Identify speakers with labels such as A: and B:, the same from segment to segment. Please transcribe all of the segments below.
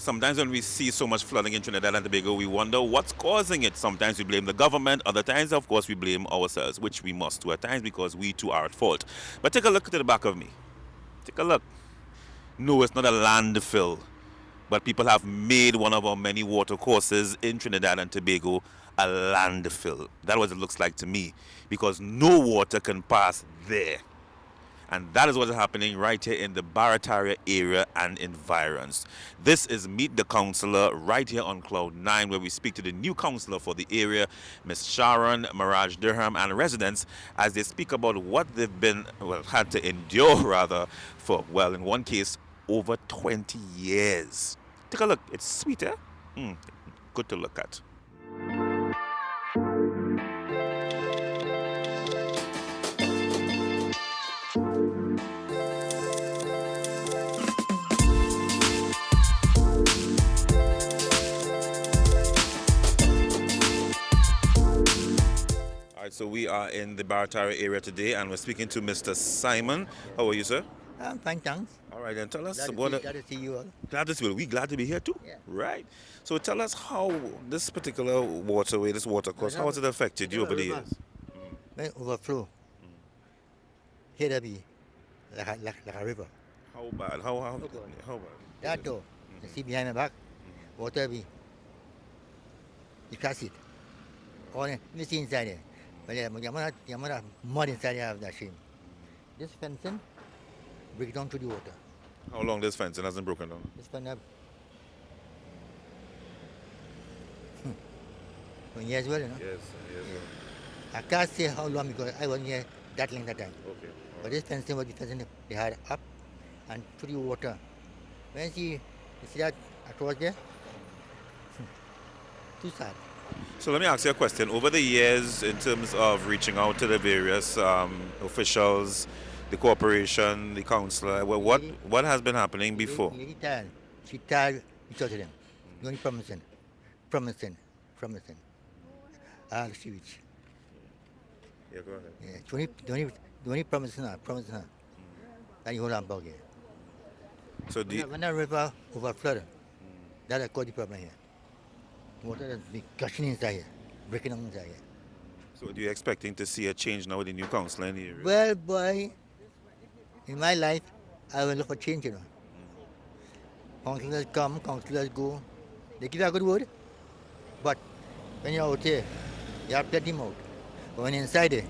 A: sometimes when we see so much flooding in Trinidad and Tobago, we wonder what's causing it. Sometimes we blame the government. Other times, of course, we blame ourselves, which we must do at times because we too are at fault. But take a look to the back of me. Take a look. No, it's not a landfill. But people have made one of our many water courses in Trinidad and Tobago a landfill. That's what it looks like to me. Because no water can pass there. And that is what is happening right here in the Barataria area and environs. This is Meet the Councillor right here on Cloud 9, where we speak to the new councillor for the area, Ms. Sharon, Maraj-Dharam, and residents as they speak about what they've been, well, had to endure rather, for, well, in one case, over 20 years. Take a look. It's sweet, eh? Good to look at. All right, so we are in the Barataria area today, and we're speaking to Mr. Simon. How are you, sir?
B: I'm fine, thanks.
A: All right, then tell us
B: Glad to see you all.
A: Glad to see you. We glad to be here too.
B: Yeah.
A: Right. So tell us how this particular waterway, this water course, how has it affected you over the years?
B: When overflow, here be like a river.
A: How bad? How bad?
B: That door, you see behind my back, water be. You pass it. All you see inside there. But you have mud inside there of that shame. This fencing break down to the water.
A: How long this fencing hasn't broken down?
B: This fence up 1 year as well, you know.
A: Yes.
B: I can't say how long because I wasn't here that length that time.
A: Okay.
B: But this fencing was the fencing they had up and to the water. When you see that across there, too sad.
A: So let me ask you a question. Over the years, in terms of reaching out to the various officials, the corporation, the councillor, what has been happening before?
B: She tired each other them. Only promising. All she reach.
A: Yeah, go ahead.
B: Yeah, the only promising her. And you hold on about here.
A: So
B: when the river overflowed, that's caused the problem here. Water has been gushing inside here, breaking down inside here.
A: So are you expecting to see a change now with the new councillor in the area?
B: Well, boy, in my life, I will look for change, you know. Councillors come, councillors go. They give you a good word. But when you're out here, you have plenty mouth. But when you're inside there,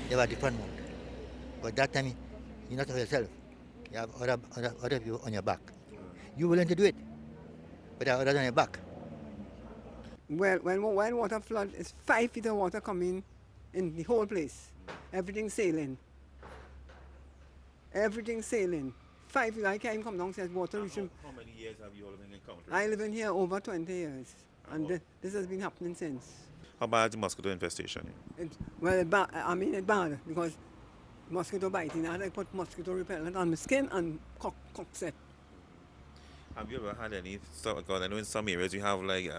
B: you have a different mouth. But that time, you're not for yourself. You have other people on your back. You're willing to do it, but there are others on your back.
C: Well, when water flood, it's 5 feet of water coming in the whole place. Everything sailing. 5 feet, I can't even come downstairs, water reaching.
A: How many years have you all been encountering?
C: I live in here over 20 years, and this has been happening since.
A: How bad is the mosquito infestation?
C: It's bad because mosquito biting. I put mosquito repellent on my skin and cock set.
A: Have you ever had any stuff? Because I know in some areas you have like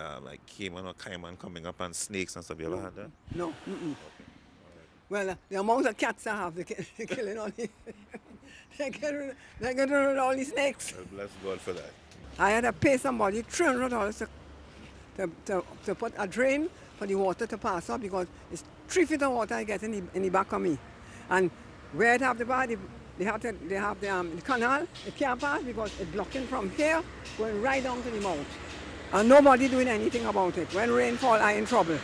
A: caiman or caiman coming up and snakes and stuff. You ever had that?
C: No.
A: Okay.
C: Well, the amount of cats I have, they're killing all the... they're getting rid of all the snakes.
A: Well, bless God for that.
C: I had to pay somebody $300 to put a drain for the water to pass up because it's 3 feet of water I get in the back of me. And where it have the bar, they have the canal, it can't pass because it's blocking from here, going right down to the mouth. And nobody doing anything about it. When rain fall, I in trouble.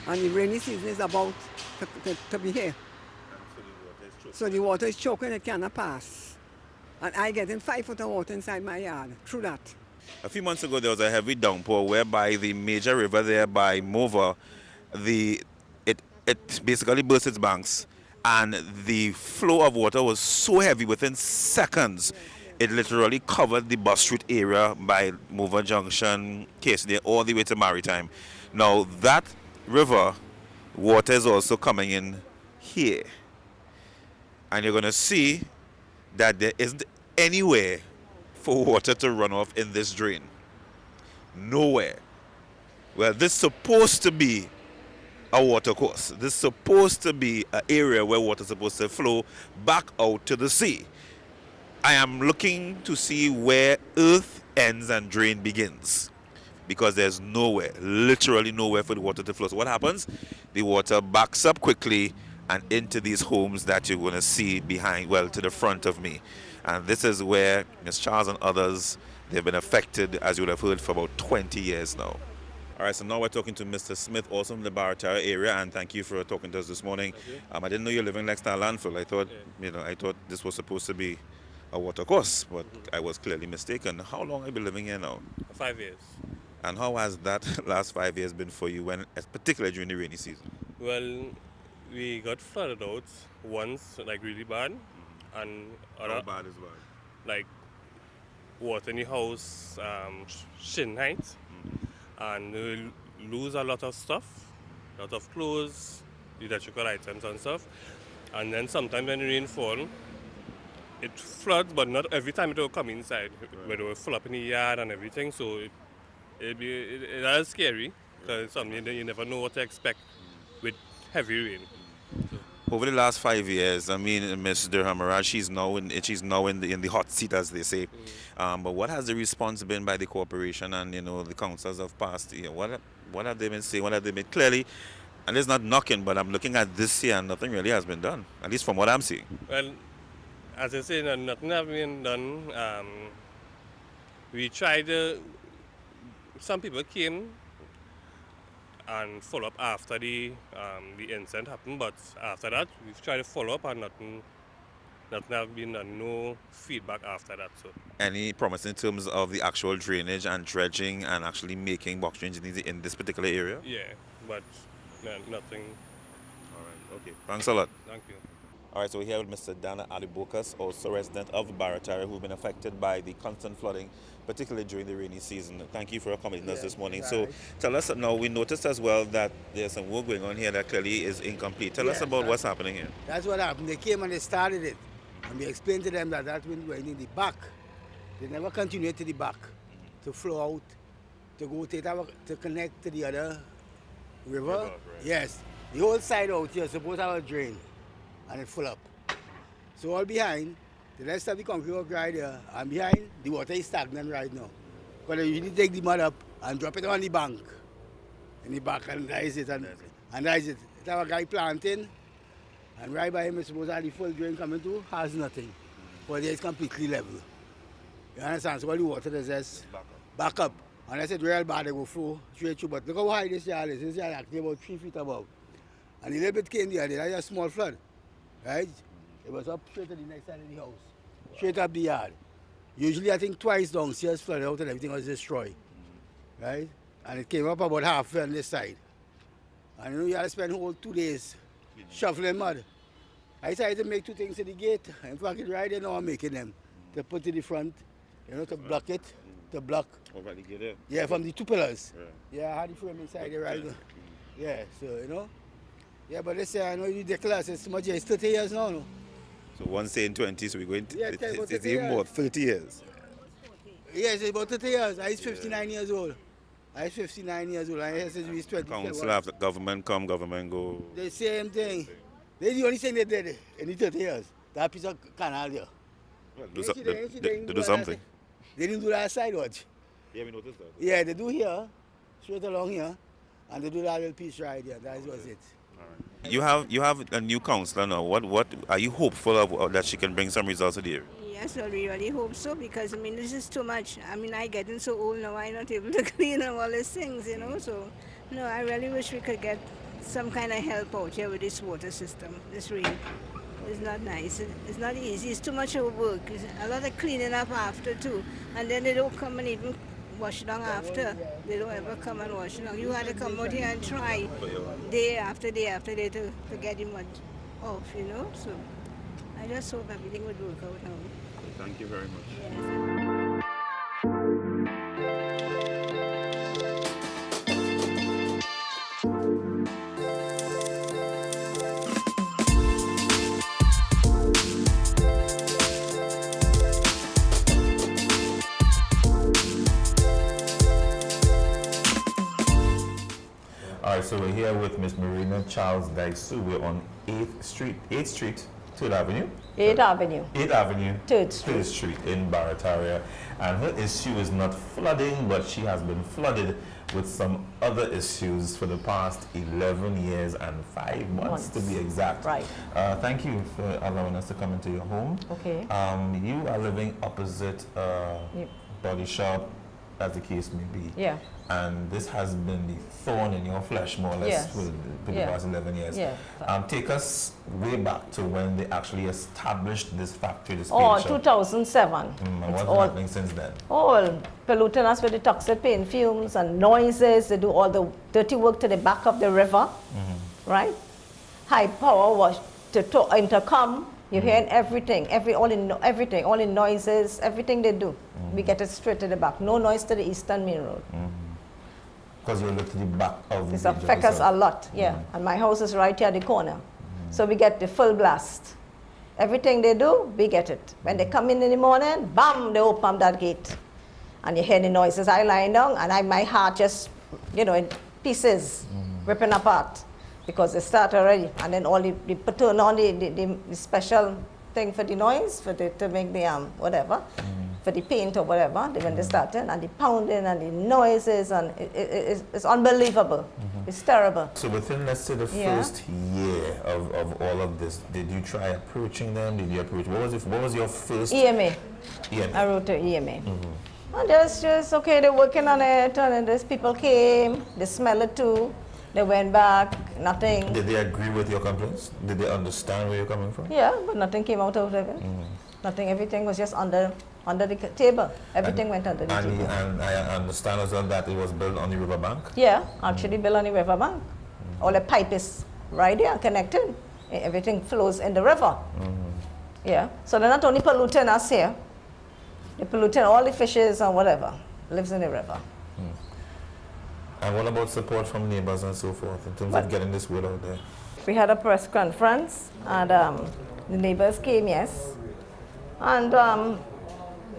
C: And the rainy season is about to be here. So the water is choking, it cannot pass. And I get in 5 foot of water inside my yard through that.
A: A few months ago, there was a heavy downpour whereby the major river there by Mova, it basically burst its banks. And the flow of water was so heavy within seconds, it literally covered the bus route area by Mova Junction, Casey, all the way to Maritime. Now that river water is also coming in here. And you're going to see that there isn't anywhere for water to run off in this drain. Nowhere. Well, this is supposed to be a water course. This is supposed to be an area where water is supposed to flow back out to the sea. I am looking to see where earth ends and drain begins, because there's nowhere, literally nowhere for the water to flow. So what happens? The water backs up quickly and into these homes that you're going to see behind, well, to the front of me. And this is where Ms. Charles and others, they've been affected, as you would have heard, for about 20 years now. All right, so now we're talking to Mr. Smith, also from the Barataria area, and thank you for talking to us this morning. I didn't know you're living next to a landfill. I thought, I thought this was supposed to be a water course, but I was clearly mistaken. How long have you been living here now?
D: 5 years.
A: And how has that last 5 years been for you, when, particularly during the rainy season?
D: Well, we got flooded out once, like really bad, and
A: How bad is bad?
D: like water in the house, shin height, and we lose a lot of stuff, a lot of clothes, electrical items and stuff. And then sometimes when the rain fall, it floods, but not every time it will come inside. But it will fill up in the yard and everything, so it is scary, because it's something that you never know what to expect with heavy rain.
A: Over the last 5 years, I mean, Ms. Maraj, she's now in the hot seat, as they say. But what has the response been by the corporation and the councils of past year? What have they been saying? What have they been clearly? And it's not knocking, but I'm looking at this year and nothing really has been done, at least from what I'm seeing.
D: Well, as I say, nothing has been done. We tried. Some people came and follow up after the incident happened, but after that we've tried to follow up and nothing has been done. No feedback after that. So
A: Any promise in terms of the actual drainage and dredging and actually making box drainage in this particular area?
D: yeah, but nothing.
A: All right, okay. Thanks a lot.
D: Thank you.
A: All right, so we're here with Mr. Dana Alibokas, also resident of Barataria, who've been affected by the constant flooding, particularly during the rainy season. Thank you for accommodating us this morning. So tell us now, we noticed as well that there's some work going on here that clearly is incomplete. Tell us about what's happening here.
E: That's what happened. They came and they started it. And we explained to them that that wind went in the back. They never continued to the back to flow out, to go to connect to the other river.
A: Right.
E: Yes. The whole side out here is supposed to have a drain. And it full up. So all behind, the rest of the concrete work right there, and behind, the water is stagnant right now. Because they usually take the mud up and drop it on the bank, in the back, and rise it, and rise it. They have a guy planting, and right by him is supposed to have the full drain coming through, has nothing. But there is completely level. You understand? So all the water is just back up. And I said, real bad, they go flow straight through. But look how high this yard is. This yard is actually about 3 feet above. And a little bit came there, that's a small flood. Right? It was up straight to the next side of the house. Straight up the yard. Usually I think twice downstairs flooded out and everything was destroyed. Right? And it came up about halfway on this side. And you had to spend whole 2 days shuffling mud. I decided to make 2 things to the gate. In fact, right there now I'm making them. To put to the front, to block it, to block.
A: Over the gate there?
E: Yeah, from the 2 pillars.
A: Yeah.
E: Yeah, I had the frame inside there right now. Yeah, so, Yeah, but they say, I know it's ridiculous. It's much, it's 30 years now. No?
A: So one saying 20, so we're going to,
E: Yeah,
A: it's
E: 30
A: even
E: years.
A: more, 30 years.
E: Yes, it's about 30 years. I is 59 years old. I is 59 years old. I said we is 20.
A: Council after government come, government go.
E: The same thing. They the only thing they did in the 30 years. That piece of canal there.
A: Well,
E: They
A: do something.
E: They didn't do that side watch.
A: Yeah, we noticed that.
E: Yeah, they do here, straight along here, and they do that little piece right there. That was it.
A: You have a new councillor now. What are you hopeful of that she can bring some results to the area?
F: Yes, well, we really hope so, because this is too much. I getting so old now, I'm not able to clean up all these things, So, I really wish we could get some kind of help out here with this water system. This rain is not nice. It's not easy. It's too much of work. It's a lot of cleaning up after too, and then they don't come and even wash down after. They don't ever come and wash down. You had to come out here and try day after day after day to get the mud off, So I just hope everything would work out now.
A: Thank you very much.
F: Yes.
A: All right, so we're here with Miss Marina Charles Daisu. We're on 8th Street 3rd Avenue?
G: 8th Avenue.
A: 8th Avenue,
G: 3rd Street.
A: 3rd Street in Barataria. And her issue is not flooding, but she has been flooded with some other issues for the past 11 years and 5 months to be exact.
G: Right.
A: Thank you for allowing us to come into your home.
G: Okay.
A: You are living opposite
G: Yep.
A: body shop, as the case may be.
G: Yeah.
A: And this has been the thorn in your flesh, more or less,
G: Yes.
A: for the
G: Yeah.
A: past 11 years.
G: Yeah.
A: Take us way back to when they actually established this factory, this
G: Oh,
A: paint shop.
G: 2007.
A: And
G: It's
A: what's
G: all
A: happening since then?
G: all polluting us with the toxic paint fumes and noises. They do all the dirty work to the back of the river, right? High power was to intercom. You're hearing everything, everything, all the noises, everything they do. We get it straight to the back. No noise to the Eastern Main Road.
A: Because you look to the back of
G: It's
A: the
G: affect us a lot, yeah. And my house is right here at the corner. So we get the full blast. Everything they do, we get it. When they come in the morning, bam, they open that gate. And you hear the noises. I lie down and my heart just, in pieces, ripping apart. Because they start already. And then all they turn on the special thing for the noise, to make the, whatever. For the paint or whatever, when they started, and the pounding and the noises, and it's unbelievable. It's terrible.
A: So within, let's say, the first year of all of this, did you try approaching them? Did you approach, what was your first?
G: EMA.
A: EMA.
G: I wrote to EMA. And just, okay, they're working on it, and then these people came, they smelled it too, they went back, nothing.
A: Did they agree with your complaints? Did they understand where you're coming from?
G: Yeah, but nothing came out of it. Nothing, everything was just under the table. Everything went under the table.
A: And I understand as well that it was built on the riverbank?
G: Yeah, actually built on the riverbank. All the pipe is right there, connected. Everything flows in the river. Yeah, so they're not only polluting us here, they're polluting all the fishes and whatever lives in the river.
A: And what about support from neighbors and so forth in terms of getting this word out there?
G: We had a press conference, and the neighbors came, yes. And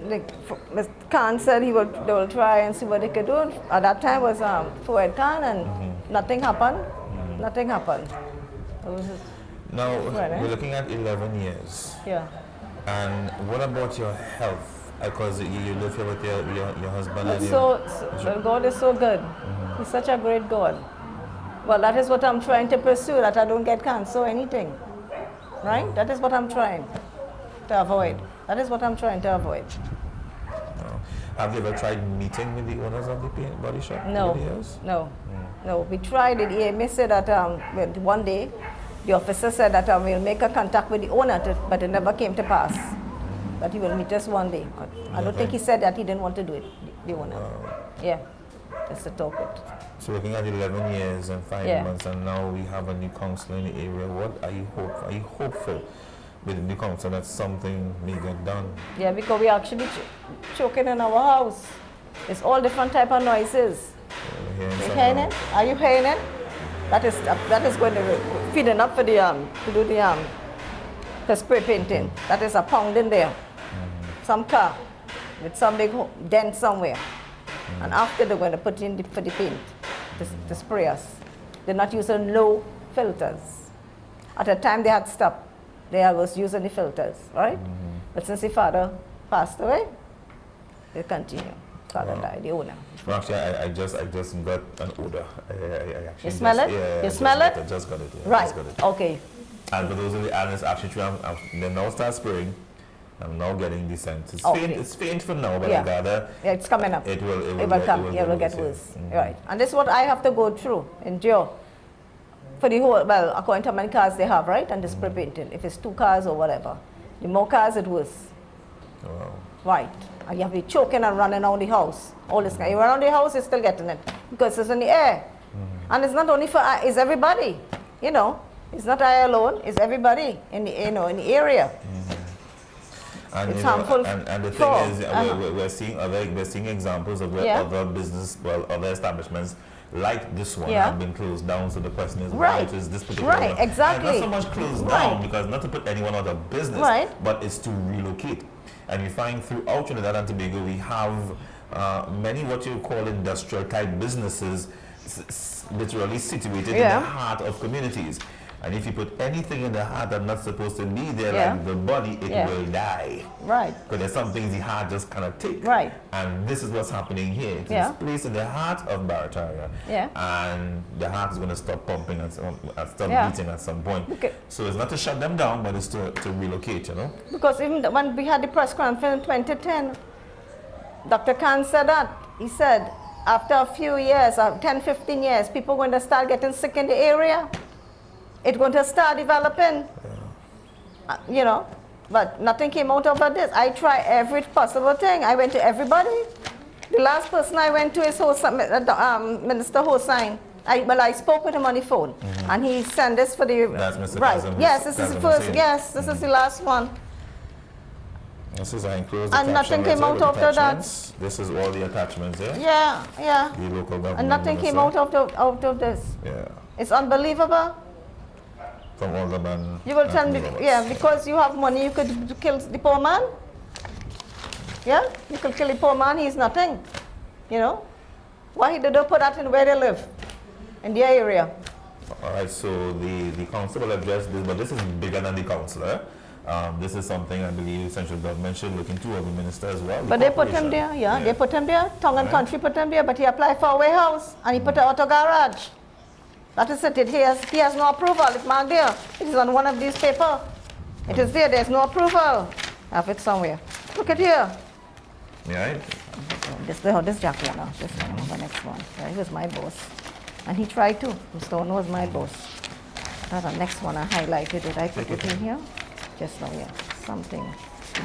G: Mr. Khan said they will try and see what they could do. At that time was Fuad Khan, and nothing happened. Nothing happened.
A: Now, we're looking at 11 years.
G: Yeah.
A: And what about your health? Because you live here with your husband. And
G: Well, God is so good. He's such a great God. Well, that is what I'm trying to pursue, that I don't get cancer or anything. Right? That is what I'm trying to avoid. That is what I'm trying to avoid.
A: Have you ever tried meeting with the owners of the body shop?
G: No, no. We tried it. EMA said that one day, the officer said that we'll make a contact with the owner, but it never came to pass. That he will meet us one day. I don't think he said that he didn't want to do it, the owner. Yeah, just to talk it.
A: So looking at 11 years and 5 months, and now we have a new councillor in the area. What are you hopeful with the new council that something may get done?
G: Yeah, because we actually choking in our house. It's all different type of noises.
A: Are you
G: hearing it? Are you hearing it? That is going to feeding up for the to do the spray painting. That is a pounding there. Some car with some big dent somewhere. And after they're going to put in for the paint, the sprayers. They're not using low filters. At the time they had stopped, they was using the filters, right? But since the father passed away, they continue. Father died, the owner.
A: Well, actually, I just got an odor. I actually
G: You smell it?
A: Yeah,
G: you smell it?
A: I just got it. Yeah,
G: right.
A: Just got it.
G: Okay.
A: And for those of the analysts, actually, they now start spraying. I'm now getting the scent. It's faint for now, but I gather
G: it's coming up.
A: It will
G: come. It will get worse. Right. And this is what I have to go through, endure. For the whole, well, according to how many cars they have, right? And the spray painting. If it's 2 cars or whatever. The more cars, it worse.
A: Wow.
G: Right. And you have to be choking and running around the house. All this kind. You run around the house, you're still getting it. Because it's in the air. And it's not only for, it's everybody. It's not I alone, it's everybody in the, in the area.
A: And,
G: it's harmful.
A: And the thing is, we're seeing examples of where other establishments like this one have been closed down. So the question is, why is this particular one?
G: Right, exactly.
A: And not so much closed down, because not to put anyone out of business, but it's to relocate. And you find throughout Trinidad and Tobago, we have many what you call industrial type businesses literally situated in the heart of communities. And if you put anything in the heart that's not supposed to be there,
G: Yeah.
A: like the body, it
G: Yeah.
A: will die.
G: Right.
A: Because there's some things the heart just cannot take.
G: Right.
A: And this is what's happening here. It's
G: Yeah.
A: placed in the heart of Barataria.
G: Yeah.
A: And the heart is going to stop pumping and stop
G: Yeah.
A: beating at some point.
G: Okay.
A: So it's not to shut them down, but it's to relocate, you know?
G: Because even when we had the press conference in 2010, Dr. Khan said that. He said, after a few years, 10, 15 years, people are going to start getting sick in the area. It's going to start developing, you know, but nothing came out of this. I tried every possible thing. I went to everybody. The last person I went to is Minister Hossain. I spoke with him on the phone, and he sent this for the...
A: That's Mr.
G: Right.
A: Kazim,
G: Yes, this is the first.
A: Hussein.
G: Yes, this is the last one.
A: This is I enclosed the
G: And nothing
A: caption
G: came
A: letter
G: out
A: with
G: after that.
A: attachments. This is all the attachments here.
G: Yeah, yeah.
A: The local government
G: And nothing came
A: minister.
G: out of this.
A: Yeah.
G: It's unbelievable.
A: From Alderman.
G: You will tell me,
A: Roberts.
G: yeah, because you have money, you could kill the poor man. Yeah, you could kill the poor man, he's nothing. You know? Why did they put that in where they live? In their area.
A: All right, so the council will address this, but this is bigger than the councillor. This is something I believe central government should look into, or the minister as well.
G: But they put him there, yeah, they put him there. Tongue and Country put him there, but he applied for a warehouse and he put an auto garage. That is it. He has no approval. It's marked there. It is on one of these papers. It is there. There's no approval. I have it somewhere. Look at here.
A: Yeah.
G: This Jack Warner. This one, the next one. Yeah, he was my boss. And he tried to. Mr. Warner was my boss. That's the next one I highlighted it. I put it in here. Just now, yeah. Something.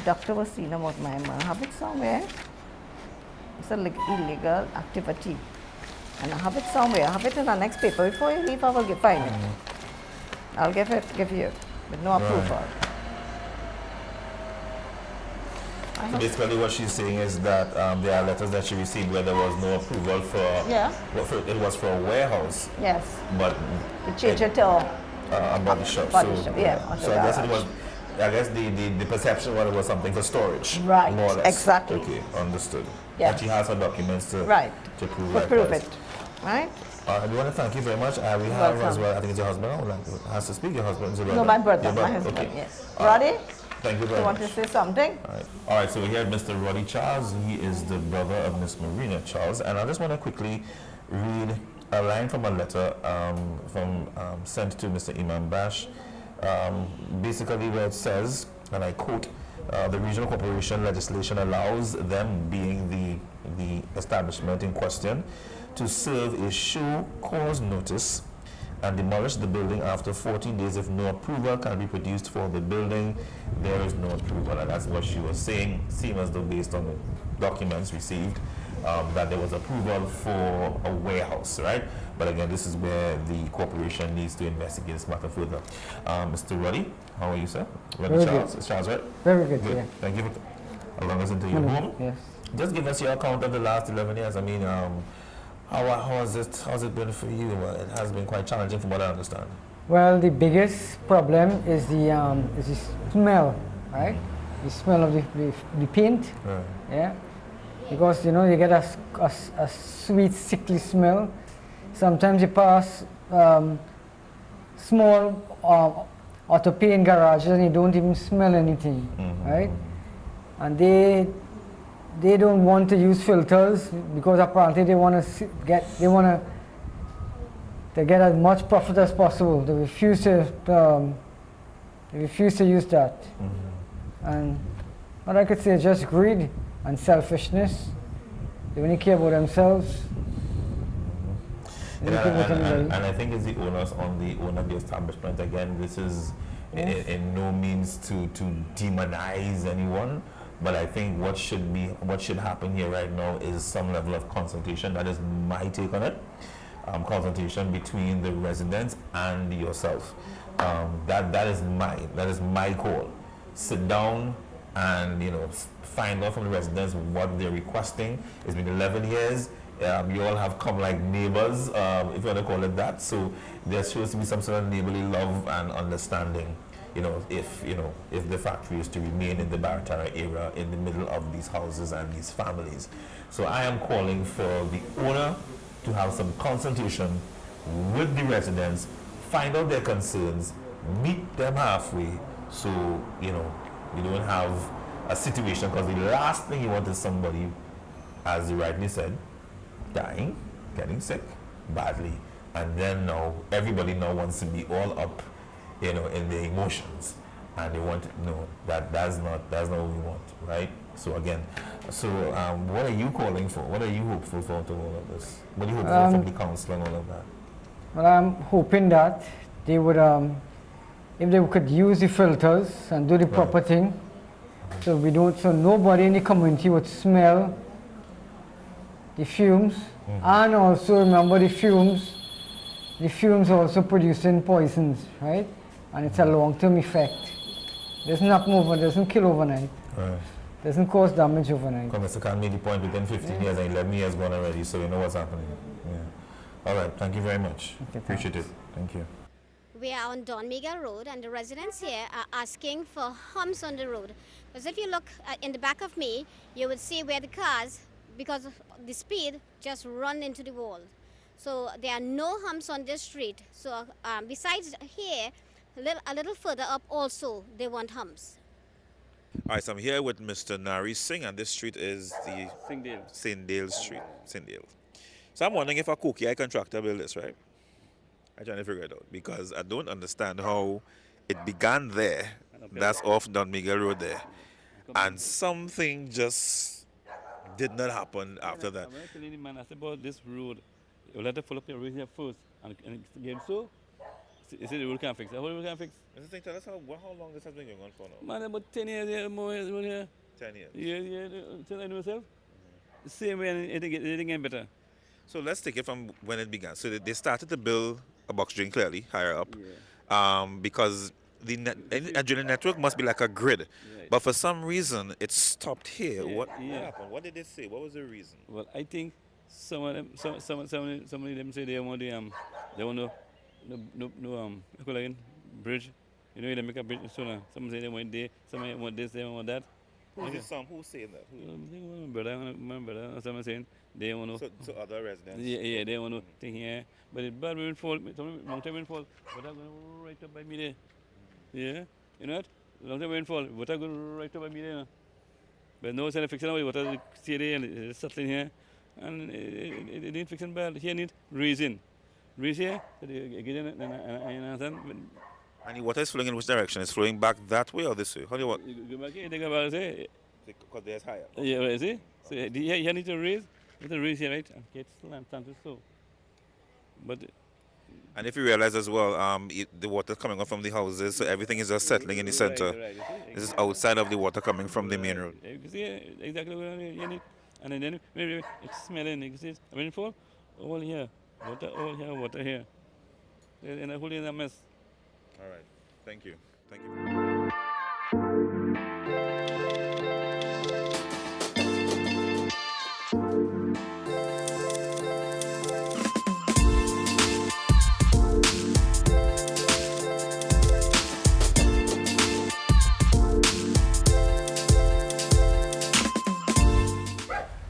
G: Dr. Wasina was my man. I have it somewhere. It's an illegal activity. And I have it somewhere. I have it in the next paper. Before you leave, I will find it. I'll give you, with no approval.
A: So basically what she's saying is that there are letters that she received where there was no approval for, it was for a warehouse,
G: Yes.
A: but
G: The change it to
A: a body shop.
G: Body shop, yeah,
A: So I guess it was, the perception was it was something for storage.
G: Right,
A: More or less.
G: exactly.
A: Okay, understood.
G: Yeah.
A: And she has her documents to,
G: right.
A: to prove
G: To
A: that.
G: prove it. Right?
A: I want to thank you very much. We have
G: welcome.
A: as well, I think it's your husband, has to speak, your husband.
G: No, my brother,
A: Your
G: my husband,
A: okay.
G: yes. Roddy,
A: Thank you very
G: you
A: much.
G: want to say something?
A: All right, so we have Mr. Roddy Charles. He is the brother of Miss Marina Charles. And I just want to quickly read a line from a letter sent to Mr. Imam Bash, basically where it says, and I quote, the regional corporation legislation allows them, being the establishment in question, to serve a show cause notice and demolish the building after 14 days if no approval can be produced for the building. There is no approval, and that's what she was saying. Seems as though based on the documents received that there was approval for a warehouse, right? But again, this is where the corporation needs to investigate this matter further. Mr. Roddy, how are you, sir? Roddy Charles, it's Charles, right?
H: Very good, yeah.
A: Thank you for allowing us into your home.
H: Yes.
A: Just give us your account of the last 11 years. I mean, how's it been for you? Well, it has been quite challenging from what I understand.
H: Well, the biggest problem is the smell, right? The smell of the paint,
A: Right.
H: yeah? Because, you know, you get a sweet, sickly smell. Sometimes you pass small auto paint garages and you don't even smell anything, right? And they don't want to use filters because apparently they want to get as much profit as possible. They refuse to use that. And what I could say is just greed and selfishness. They only care about themselves. They don't care about anybody.
A: And I think it's the onus on the owner of the establishment. Again, this is in no means to demonize anyone. But I think what should happen here right now is some level of consultation. That is my take on it. Consultation between the residents and yourself. That is my call. Sit down and find out from the residents what they're requesting. It's been 11 years. You all have come like neighbors, if you want to call it that. So there's supposed to be some sort of neighborly love and understanding. If the factory is to remain in the Barataria area in the middle of these houses and these families. So I am calling for the owner to have some consultation with the residents find out their concerns, meet them halfway, so you know you don't have a situation, because the last thing you want is somebody, as you rightly said, dying, getting sick badly, and then now everybody now wants to be all up, you know, in their emotions, and they want that's not what we want, right? So again, what are you calling for? What are you hopeful for to all of this? What do you hope for from the council and all of that?
H: Well, I'm hoping that they would, if they could use the filters and do the proper thing, so nobody in the community would smell the fumes, and also remember the fumes also producing poisons, right? And it's a long-term effect. Doesn't kill overnight.
A: Right.
H: Doesn't cause damage overnight.
A: Mr. Khan made the point within 15 years and 11 years gone already, so you know what's happening. Yeah. All right, thank you very much.
H: Okay,
A: appreciate it. Thank you.
I: We are on Don Miguel Road, and the residents here are asking for humps on the road. Because if you look in the back of me, you would see where the cars, because of the speed, just run into the wall. So there are no humps on this street. So besides here, a little further up also, they want humps.
A: All right, so I'm here with Mr. Nari Singh, and this street is the St. Dale Street. St. Dale. So I'm wondering if a Koki contractor built this, right? I'm trying to figure it out, because I don't understand how it began there. That's off Don Miguel Road there. And something just did not happen after that.
J: I'm telling the man, I said about this road, you'll have to follow up your road here first. And again, so, he said the road can't fix it. How the road can't fix?
A: Tell us how long this has been going on for now?
J: Man, about 10 years here, more years here.
A: 10 years?
J: Yeah, since I know myself. The same way, and it didn't get better.
A: So let's take it from when it began. So they started to build a box drain clearly higher up, because the adrenaline network must be like a grid. Right. But for some reason, it stopped here. What happened? What did they say? What was the reason?
J: Well, I think some of them say they want no bridge. You know, they make a bridge sooner. Some say they want this, some want this, they want that.
A: Who's saying that?
J: My brother, someone saying they want to.
A: So other residents?
J: Yeah, they want to think here. But it's bad rainfall, long time rainfall, water going right up by me there. Yeah, you know what? Long time rainfall, water going right up by me there. But no sense of fixing it, water stay there and it's settling here. And it ain't fixing bad. Here need raising. Raise here, so they get in
A: and the water is flowing in which direction? It's flowing back that way or this way? How do you want?
J: Go back here, they go back there.
A: Because there's higher.
J: Yeah, right, see? So here need to raise. You have to raise here, right? And get still and stand still. But
A: and if you realize as well, the water coming up from the houses, so everything is just settling in the center.
J: Right.
A: This is outside of the water coming from the main road.
J: You see exactly what you need. And then maybe it's smelling. You see it? Rainfall, all here. Water, all here, water here. And a whole in a mess.
A: All right. Thank you. Thank you.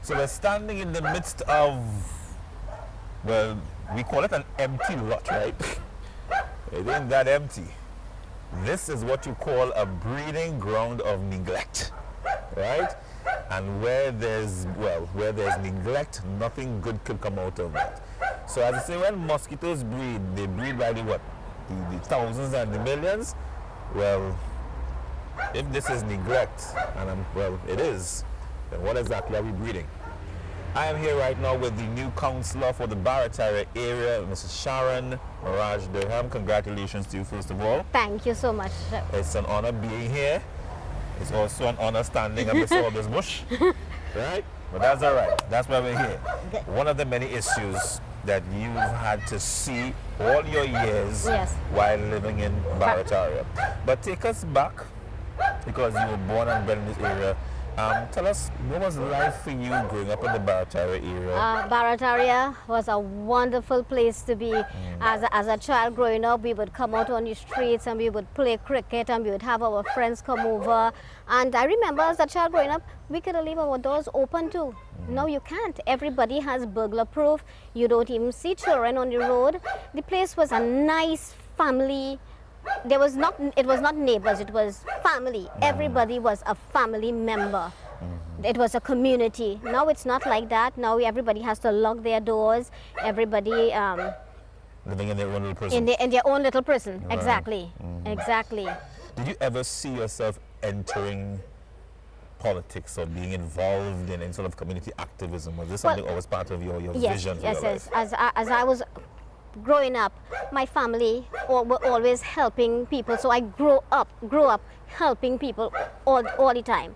A: So we're standing in the midst of, well, we call it an empty lot, right? It ain't that empty. This is what you call a breeding ground of neglect, right? And where there's neglect, nothing good could come out of that. So as I say, when mosquitoes breed, they breed by the thousands and the millions. Well, if this is neglect, and it is, then what exactly are we breeding? I am here right now with the new councillor for the Barataria area, Mrs. Sharon, Maraj-Dharam. Congratulations to you, first of all.
I: Thank you so much.
A: It's an honor being here. It's also an honor standing amidst all this bush, right? But that's all right. That's why we're here. One of the many issues that you've had to see all your years while living in Barataria. But take us back, because you were born and bred in this area. Tell us, what was life for you growing up in the Barataria area?
I: Barataria was a wonderful place to be. As a child growing up, we would come out on the streets and we would play cricket and we would have our friends come over. And I remember as a child growing up, we could leave our doors open too. No, you can't. Everybody has burglar proof. You don't even see children on the road. The place was a nice family. It was not neighbors, it was family. Everybody was a family member. It was a community. Now it's not like that. Now everybody has to lock their doors. Everybody
K: living in their own little prison.
I: in their own little prison.
K: Right.
I: Exactly. Exactly.
K: Did you ever see yourself entering politics or being involved in any sort of community activism? Was this something always part of your vision for your life?
I: Yes. As I was growing up, my family were always helping people. So I grew up helping people all the time.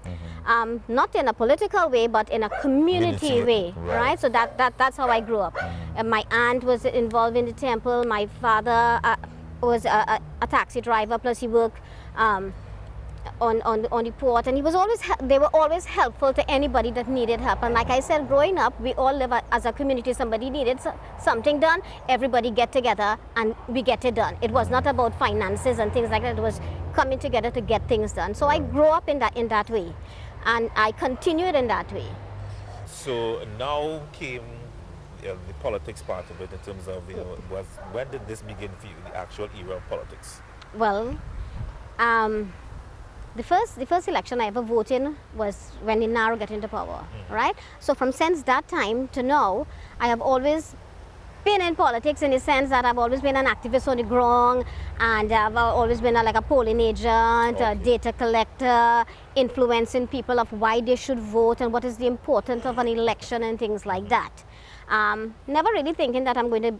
I: Not in a political way, but in a community way, right? So that's how I grew up. And my aunt was involved in the temple. My father was a taxi driver, plus he worked on the port, and he was always they were always helpful to anybody that needed help. And like I said, growing up, we all live as a community. Somebody needed something done, everybody get together and we get it done. It was not about finances and things like that. It was coming together to get things done. So I grew up in that way, and I continued in that way.
K: So now came the politics part of it, in terms of when did this begin for you, the actual era of politics?
I: Well, the first election I ever voted in was when the Naro got into power, right? So since that time to now, I have always been in politics, in the sense that I've always been an activist on the ground, and I've always been like a polling agent, a data collector, influencing people of why they should vote and what is the importance of an election and things like that. Never really thinking that I'm going to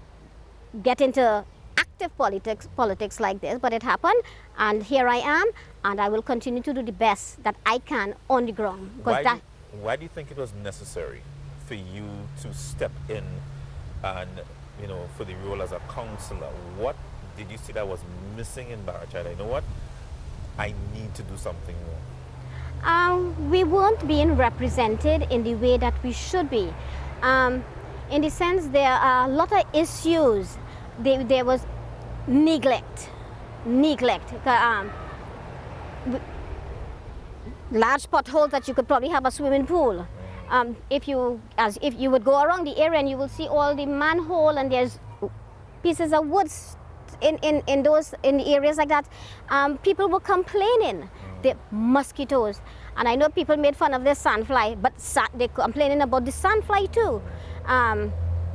I: get into active politics like this, but it happened, and here I am, and I will continue to do the best that I can on the ground.
K: Why do you think it was necessary for you to step in and, for the role as a councillor? What did you see that was missing in Barataria? You know what? I need to do something more.
I: We weren't being represented in the way that we should be. In the sense, there are a lot of issues. There was neglect. Large potholes that you could probably have a swimming pool. If you would go around the area, and you will see all the manhole, and there's pieces of wood in the areas like that. People were complaining. The mosquitoes, and I know people made fun of the sandfly, but they're complaining about the sandfly too.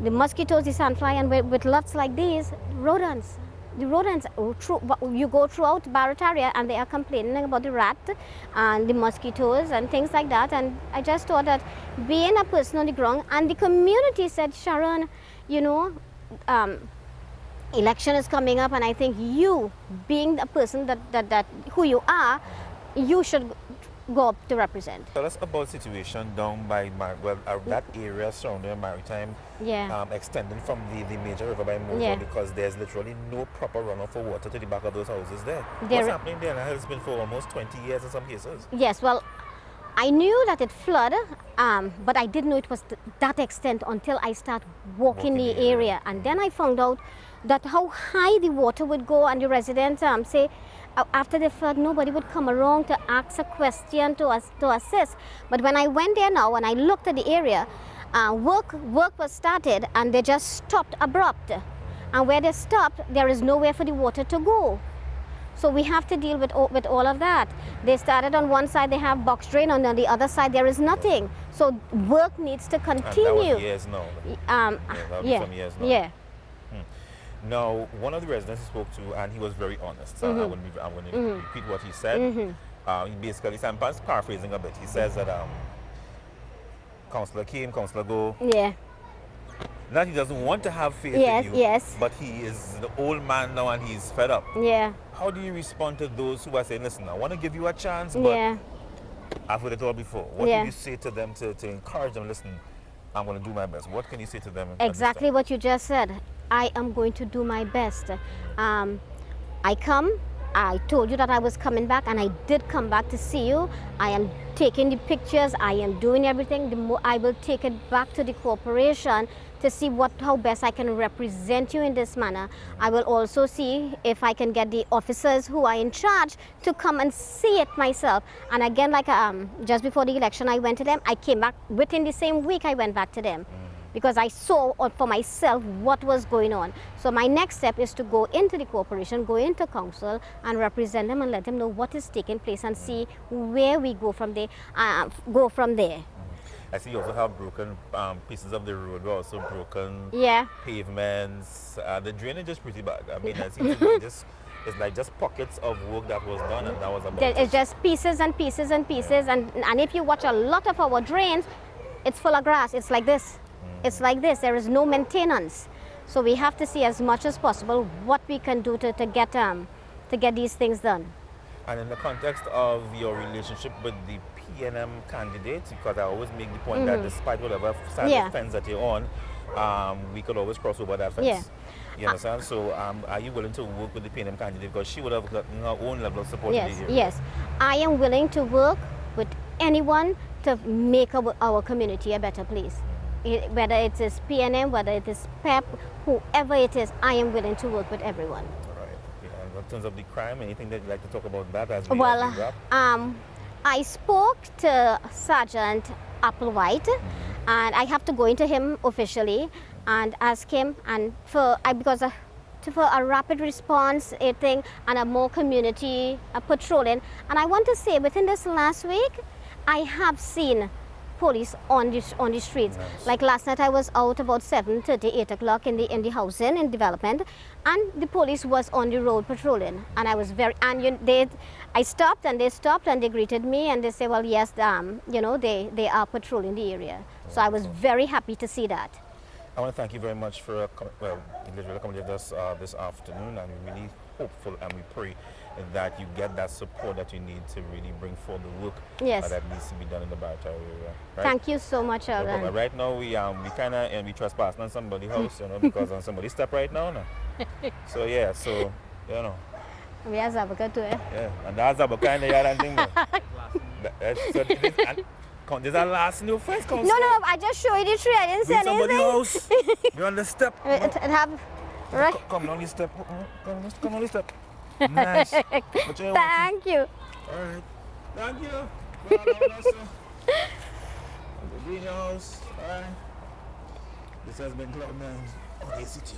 I: The mosquitoes, the sandfly, and with lots like these, rodents. The rodents, you go throughout Barataria, and they are complaining about the rat and the mosquitoes and things like that. And I just thought that being a person on the ground, and the community said, Sharon, election is coming up, and I think you, being the person that who you are, you should go up to represent.
K: Tell us about the situation down by that area surrounding Maritime, extending from the major river by Motor, because there's literally no proper runoff for water to the back of those houses there. What's happening there? And it's been for almost 20 years in some cases.
I: Yes, well, I knew that it flooded, but I didn't know it was that extent until I started walking the area. And then I found out that how high the water would go, and the residents say, after the flood, nobody would come around to ask a question, to assist. But when I went there now, and I looked at the area, work was started, and they just stopped abrupt. And where they stopped, there is nowhere for the water to go. So we have to deal with all of that. They started on one side, they have box drain, and on the other side there is nothing. So work needs to continue.
K: And that was years now. Some years now.
I: Yeah.
K: Now, one of the residents he spoke to, and he was very honest. So I'm going to repeat what he said. He basically, I'm paraphrasing a bit. He says that Councillor came, Councillor go.
I: Yeah.
K: Now he doesn't want to have faith in you.
I: Yes.
K: But he is the old man now, and he's fed up.
I: Yeah.
K: How do you respond to those who are saying, listen, I want to give you a chance, but I've heard it all before. What do you say to them to encourage them? Listen, I'm going to do my best. What can you say to them?
I: Exactly what you just said. I am going to do my best. I told you that I was coming back, and I did come back to see you. I am taking the pictures, I am doing everything. I will take it back to the corporation to see how best I can represent you in this manner. I will also see if I can get the officers who are in charge to come and see it myself. And again, like just before the election, I went to them. I came back within the same week. I went back to them. because I saw for myself what was going on. So my next step is to go into the corporation, go into council and represent them and let them know what is taking place and see where we go from there.
K: I see you also have broken pieces of the road, also broken pavements. The drainage is pretty bad. I mean, I see it's like just pockets of work that was done and that was about it.
I: It's just pieces and pieces and pieces. And if you watch a lot of our drains, it's full of grass. It's like this. It's like this. There is no maintenance. So we have to see as much as possible what we can do to get these things done.
K: And in the context of your relationship with the PNM candidates, because I always make the point that despite whatever side of the fence that you're on, we could always cross over that fence.
I: Yeah.
K: You understand? So are you willing to work with the PNM candidate? Because she would have gotten her own level of support in the area.
I: Yes, I am willing to work with anyone to make our community a better place. Whether it is PNM, whether it is PEP, whoever it is, I am willing to work with everyone.
K: In terms of the crime, anything that you'd like to talk about that as we wrap?
I: I spoke to Sergeant Applewhite, and I have to go into him officially and ask him, and for a rapid response thing and a more community patrolling. And I want to say, within this last week, I have seen police on the streets. Nice. Like last night, I was out about 7:30, 8 o'clock in the housing and development, and the police was on the road patrolling. And I was I stopped and they greeted me and they said, well, yes, they are patrolling the area. So I was very happy to see that.
K: I want to thank you very much for literally coming with us this afternoon, and we're really hopeful and we pray that you get that support that you need to really bring forward the work that needs to be done in the Barataria area. Right?
I: Thank you so much, Sharon.
K: No, right now we kind of we trespassing on somebody's house, because on somebody's step right now. So yeah, we
I: have Zabaka too, eh?
K: Yeah, and that's Zabaka and the yard thing. There's a last new first Councillor.
I: No, I just show you the tree. I didn't say anything.
K: Somebody's house. You're on the step.
I: Right.
K: Come on the step. Come on the step. Nice.
I: Thank you.
K: All right. Thank you. The greenhouse. All right. This has been Club 9. ACT,